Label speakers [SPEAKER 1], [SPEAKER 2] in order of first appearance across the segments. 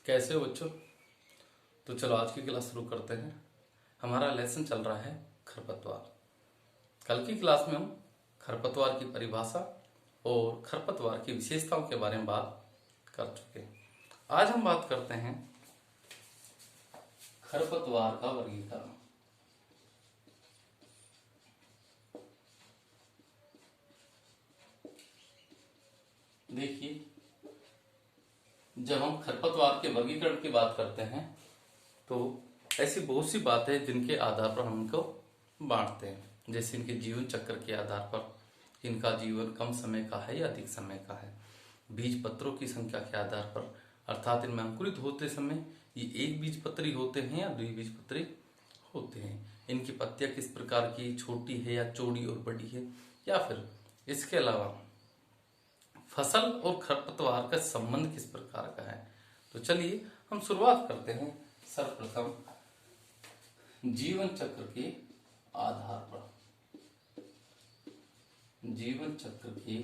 [SPEAKER 1] कैसे हो बच्चों। तो चलो आज की क्लास शुरू करते हैं। हमारा लेसन चल रहा है खरपतवार। कल की क्लास में हम खरपतवार की परिभाषा और खरपतवार की विशेषताओं के बारे में बात कर चुके हैं। आज हम बात करते हैं खरपतवार का वर्गीकरण। देखिए, जब हम खरपतवार के वर्गीकरण की बात करते हैं तो ऐसी बहुत सी बातें हैं जिनके आधार पर हम इनको बांटते हैं। जैसे इनके जीवन चक्र के आधार पर इनका जीवन कम समय का है या अधिक समय का है। बीज पत्रों की संख्या के आधार पर, अर्थात इनमें अंकुरित होते समय ये एक बीज पत्री होते हैं या द्विबीजपत्री होते हैं। इनकी पत्तियां किस प्रकार की, छोटी है या चौड़ी और बड़ी है, या फिर इसके अलावा फसल और खरपतवार का संबंध किस प्रकार का है। तो चलिए हम शुरुआत करते हैं सर्वप्रथम जीवन चक्र के आधार पर। जीवन चक्र के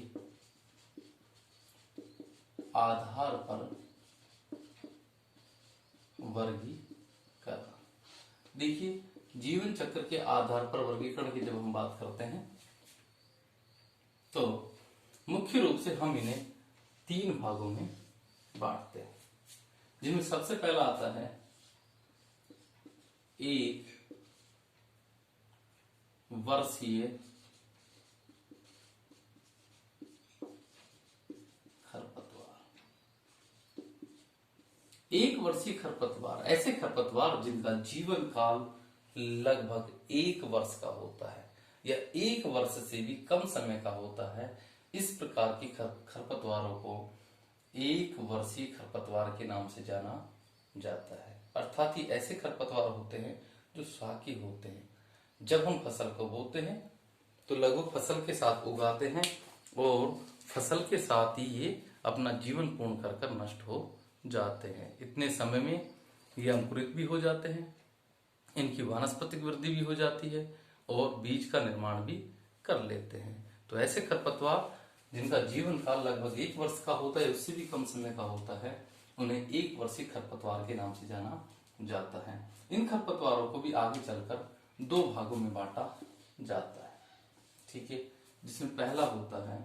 [SPEAKER 1] आधार पर वर्गीकरण। देखिए, जीवन चक्र के आधार पर वर्गीकरण की जब हम बात करते हैं तो मुख्य रूप से हम इन्हें तीन भागों में बांटते हैं, जिनमें सबसे पहला आता है एक वर्षीय खरपतवार। एक वर्षीय खरपतवार ऐसे खरपतवार जिनका जीवन काल लगभग एक वर्ष का होता है या एक वर्ष से भी कम समय का होता है। इस प्रकार की खरपतवारों को एक वर्षीय खरपतवार के नाम से जाना जाता है। अर्थात ही ऐसे खरपतवार होते हैं जो शाकी होते हैं। जब हम फसल को बोते हैं तो लगभग फसल के साथ उगाते हैं और फसल के साथ ही ये अपना जीवन पूर्ण कर कर नष्ट हो जाते हैं। इतने समय में ये अंकुरित भी हो जाते हैं, इनकी वानस्पतिक वृद्धि भी हो जाती है और बीज का निर्माण भी कर लेते हैं। तो ऐसे खरपतवार जिनका जीवन काल लगभग एक वर्ष का होता है, उससे भी कम समय का होता है, उन्हें एक वर्षीय खरपतवार के नाम से जाना जाता है। इन खरपतवारों को भी आगे चलकर दो भागों में बांटा जाता है, ठीक है। जिसमें पहला होता है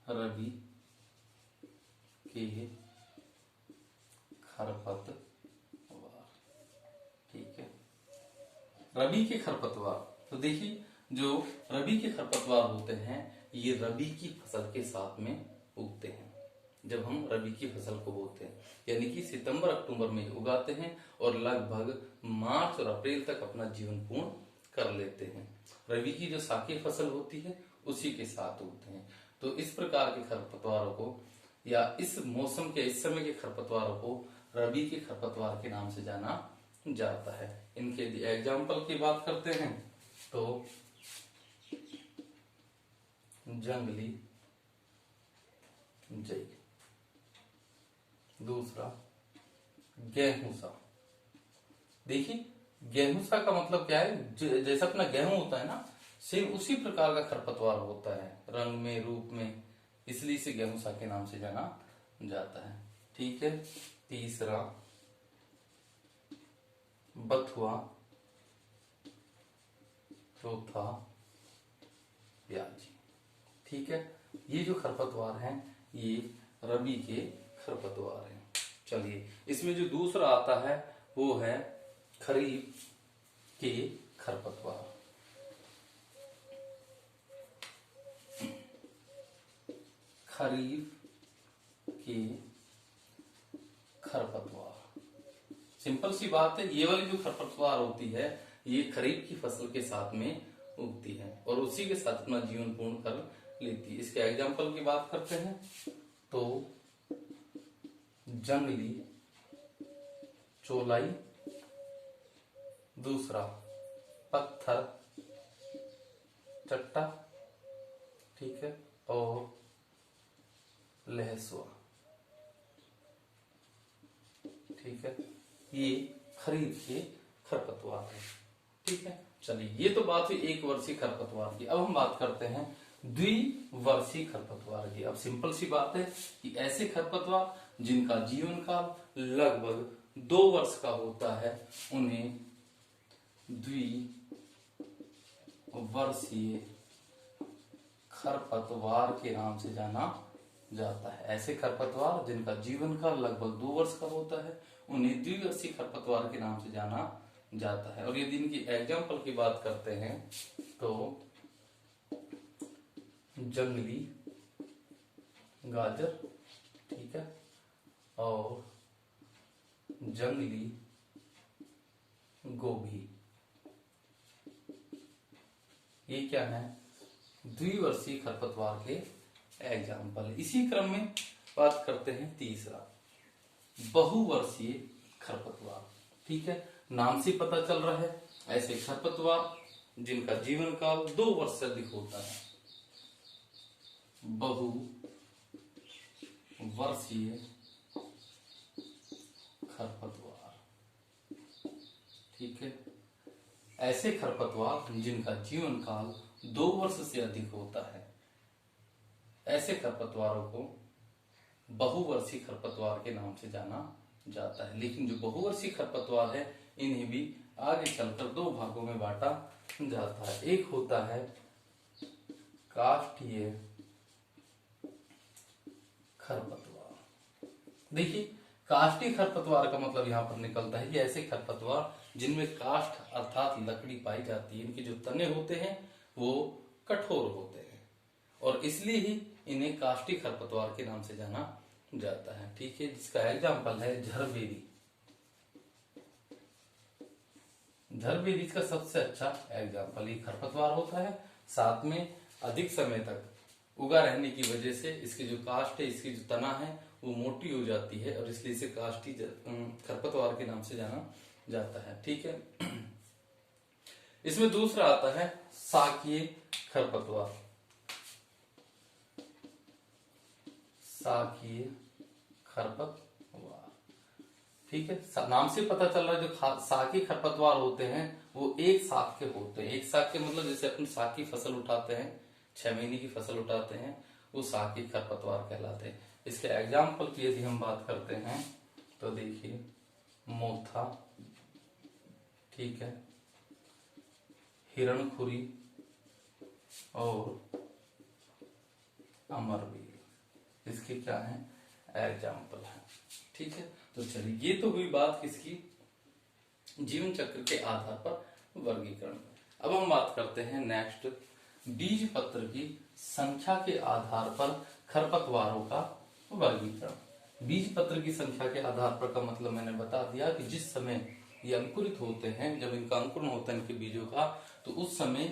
[SPEAKER 1] रबी के खरपतवार, ठीक है। रबी के खरपतवार, तो देखिए जो रबी के खरपतवार होते हैं ये रबी की फसल के साथ में उगते हैं। जब हम रबी की फसल को बोते हैं यानी कि सितंबर अक्टूबर में उगाते हैं और लगभग मार्च और अप्रैल तक अपना जीवन पूर्ण कर लेते हैं। रबी की जो शाकीय फसल होती है उसी के साथ उगते हैं। तो इस प्रकार के खरपतवारों को या इस मौसम के इस समय के खरपतवारों को रबी के खरपतवार के नाम से जाना जाता है। इनके एग्जाम्पल की बात करते हैं तो जंगली जई, दूसरा गेहूंसा। देखिए, गेहूंसा का मतलब क्या है, जैसा अपना गेहूं होता है ना, सेम उसी प्रकार का खरपतवार होता है रंग में, रूप में, इसलिए इसे गेहूंसा के नाम से जाना जाता है, ठीक है। तीसरा बथुआ, चौथा प्याजी, ठीक है। ये जो खरपतवार हैं ये रबी के खरपतवार हैं। चलिए, इसमें जो दूसरा आता है वो है खरीफ के खरपतवार। खरीफ के खरपतवार, सिंपल सी बात है, ये वाली जो खरपतवार होती है ये खरीफ की फसल के साथ में उगती है और उसी के साथ अपना जीवन पूर्ण कर लेती है। इसके एग्जाम्पल की बात करते हैं तो जंगली चौलाई, दूसरा पत्थर चट्टा, ठीक है, और लहसुआ, ठीक है। ये खरीफ के खरपतवार है, ठीक है। चलिए, ये तो बात हुई एक वर्षीय खरपतवार की। अब हम बात करते हैं द्विवर्षीय खरपतवार की। अब सिंपल सी बात है कि ऐसे खरपतवार जिनका जीवन काल लगभग 2 वर्ष का होता है उन्हें द्विवर्षीय खरपतवार के नाम से जाना जाता है। ऐसे खरपतवार जिनका जीवन काल लगभग 2 वर्ष का होता है उन्हें द्विवर्षीय खरपतवार के नाम से जाना जाता है। और यदि इनकी एग्जाम्पल की बात करते हैं तो जंगली गाजर, ठीक है, और जंगली गोभी, ये क्या है, द्विवर्षीय खरपतवार के एग्जाम्पल। इसी क्रम में बात करते हैं तीसरा, बहुवर्षीय खरपतवार। ठीक है, नाम से पता चल रहा है ऐसे खरपतवार जिनका जीवन काल 2 वर्ष से अधिक होता है, बहुवर्षीय खरपतवार। ठीक है, ऐसे खरपतवार जिनका जीवन काल 2 वर्ष से अधिक होता है, ऐसे खरपतवारों को बहुवर्षीय खरपतवार के नाम से जाना जाता है। लेकिन जो बहुवर्षीय खरपतवार है इन्हें भी आगे चलकर 2 भागों में बांटा जाता है। एक होता है काष्ठीय खरपतवार। देखिए, काष्ठीय खरपतवार का मतलब यहाँ पर निकलता है कि ऐसे खरपतवार जिनमें काष्ठ अर्थात लकड़ी पाई जाती है, इनके जो तने होते हैं वो कठोर होते हैं और इसलिए ही इन्हें काष्ठीय खरपतवार के नाम से जाना जाता है। ठीक है, जिसका एग्जाम्पल है झरबेरी। झरबेरी का सबसे अच्छा एग्जाम्पल ये खरपतवार होता है, साथ में अधिक समय तक उगा रहने की वजह से इसकी जो काष्ठ है, इसकी जो तना है वो मोटी हो जाती है और इसलिए इसे काष्ठीय खरपतवार के नाम से जाना जाता है। ठीक है, इसमें दूसरा आता है शाकीय खरपतवार। शाकीय खरपतवार, ठीक है, नाम से पता चल रहा है जो शाकीय खरपतवार होते हैं वो एक शाख के होते हैं। एक शाख के मतलब जैसे अपन साग की फसल उठाते हैं, 6 महीने की फसल उठाते हैं, वो शाकीय खरपतवार कहलाते हैं। इसके एग्जाम्पल की यदि हम बात करते हैं तो देखिए मोथा, ठीक है, हिरणखुरी और अमरवीर, इसके क्या है एग्जाम्पल है। ठीक है, तो चलिए ये तो हुई बात किसकी, जीवन चक्र के आधार पर वर्गीकरण। अब हम बात करते हैं नेक्स्ट, बीज पत्र की संख्या के आधार पर खरपतवारों का वर्गीकरण। बीज पत्र की संख्या के आधार पर का मतलब मैंने बता दिया कि जिस समय ये अंकुरित होते हैं, जब इनका अंकुरण होता है इनके बीजों का, तो उस समय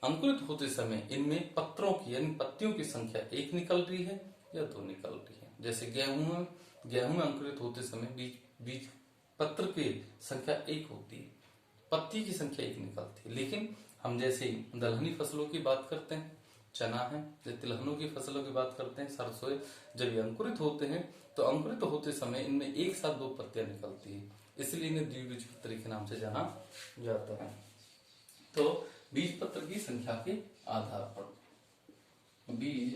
[SPEAKER 1] अंकुरित होते समय इनमें पत्रों की यानी पत्तियों की संख्या 1 निकल रही है या 2 निकल रही है। जैसे गेहूं में अंकुरित होते समय बीज पत्र की संख्या 1 होती है, पत्ती की संख्या 1 निकलती है। लेकिन हम जैसे दलहनी फसलों की बात करते हैं, चना है, तिलहनों की फसलों की बात करते हैं, सरसों, जब ये अंकुरित होते हैं तो अंकुरित होते समय इनमें एक साथ 2 पत्तियां निकलती है, इसलिए इन्हें द्विबीजपत्री के नाम से जाना जाता है। तो बीज पत्र की संख्या के आधार पर, बीज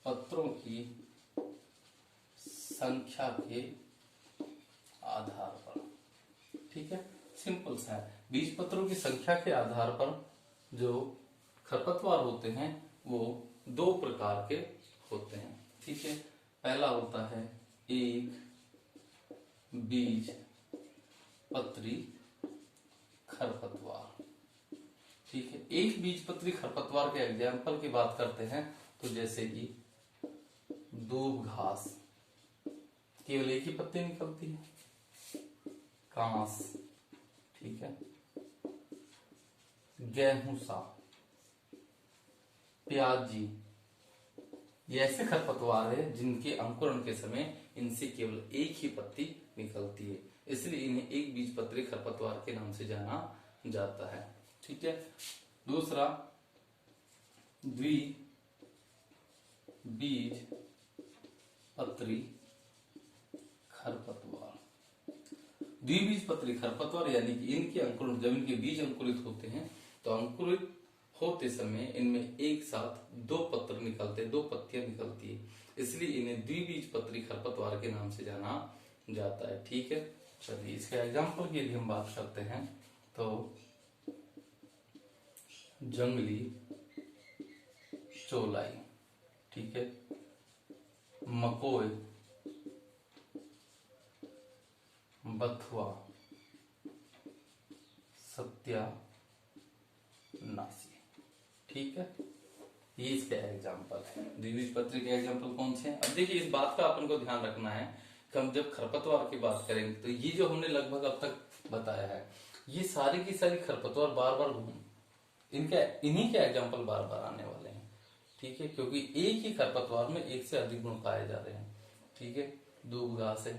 [SPEAKER 1] पत्रों की संख्या के आधार पर, ठीक है, सिंपल सा है। बीज पत्रों की संख्या के आधार पर जो खरपतवार होते हैं वो 2 प्रकार के होते हैं। ठीक है, पहला होता है एक बीज पत्री खरपतवार। ठीक है, एक बीज पत्री खरपतवार के एग्जाम्पल की बात करते हैं तो जैसे कि दूब घास, केवल एक ही पत्ती निकलती है, कांस, ठीक है, गेहूं सा, प्याजी, ये ऐसे खरपतवार है जिनके अंकुरण के समय इनसे केवल एक ही पत्ती निकलती है, इसलिए इन्हें एक बीज पत्री खरपतवार के नाम से जाना जाता है। ठीक है, दूसरा द्विबीज पत्री खरपतवार। द्विबीजपत्री खरपतवार यानी कि इनके अंकुरण, जब इनके बीज अंकुरित होते हैं तो अंकुरित होते समय इनमें एक साथ दो पत्र निकलते, दो पत्तियां निकलती है, इसलिए इन्हें द्विबीजपत्री खरपतवार के नाम से जाना जाता है। ठीक है, चलिए इसके एग्जाम्पल की यदि हम बात करते हैं तो जंगली चौलाई, ठीक है, मकोय, बथुआ, सत्यानाशी। ठीक है, ये इसके एग्जाम्पल है। द्विबीजपत्री के एग्जाम्पल कौन से हैं? अब देखिए इस बात का अपन को ध्यान रखना है कि हम जब खरपतवार की बात करेंगे तो ये जो हमने लगभग अब तक बताया है, ये सारी की सारी खरपतवार बार बार इन्हीं के एग्जाम्पल बार बार आने वाले हैं। ठीक है, क्योंकि एक ही खरपतवार में एक से अधिक गुण पाए जा रहे हैं। ठीक है, दूब घास है,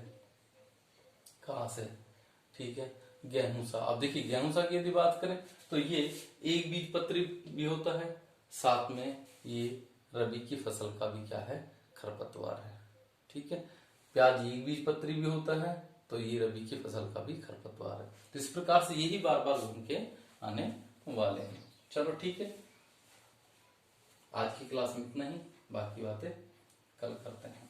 [SPEAKER 1] घास है, ठीक है, गेहूंसा। अब देखिए गेहूंसा की यदि बात करें तो ये एक बीजपत्री भी होता है, साथ में ये रबी की फसल का भी क्या है, खरपतवार है। ठीक है, प्याज एक बीजपत्री भी होता है, तो ये रबी की फसल का भी खरपतवार है। तो इस प्रकार से यही बार बार घूम के आने वाले हैं। चलो ठीक है, आज की क्लास में इतना ही, बाकी बातें कल करते हैं।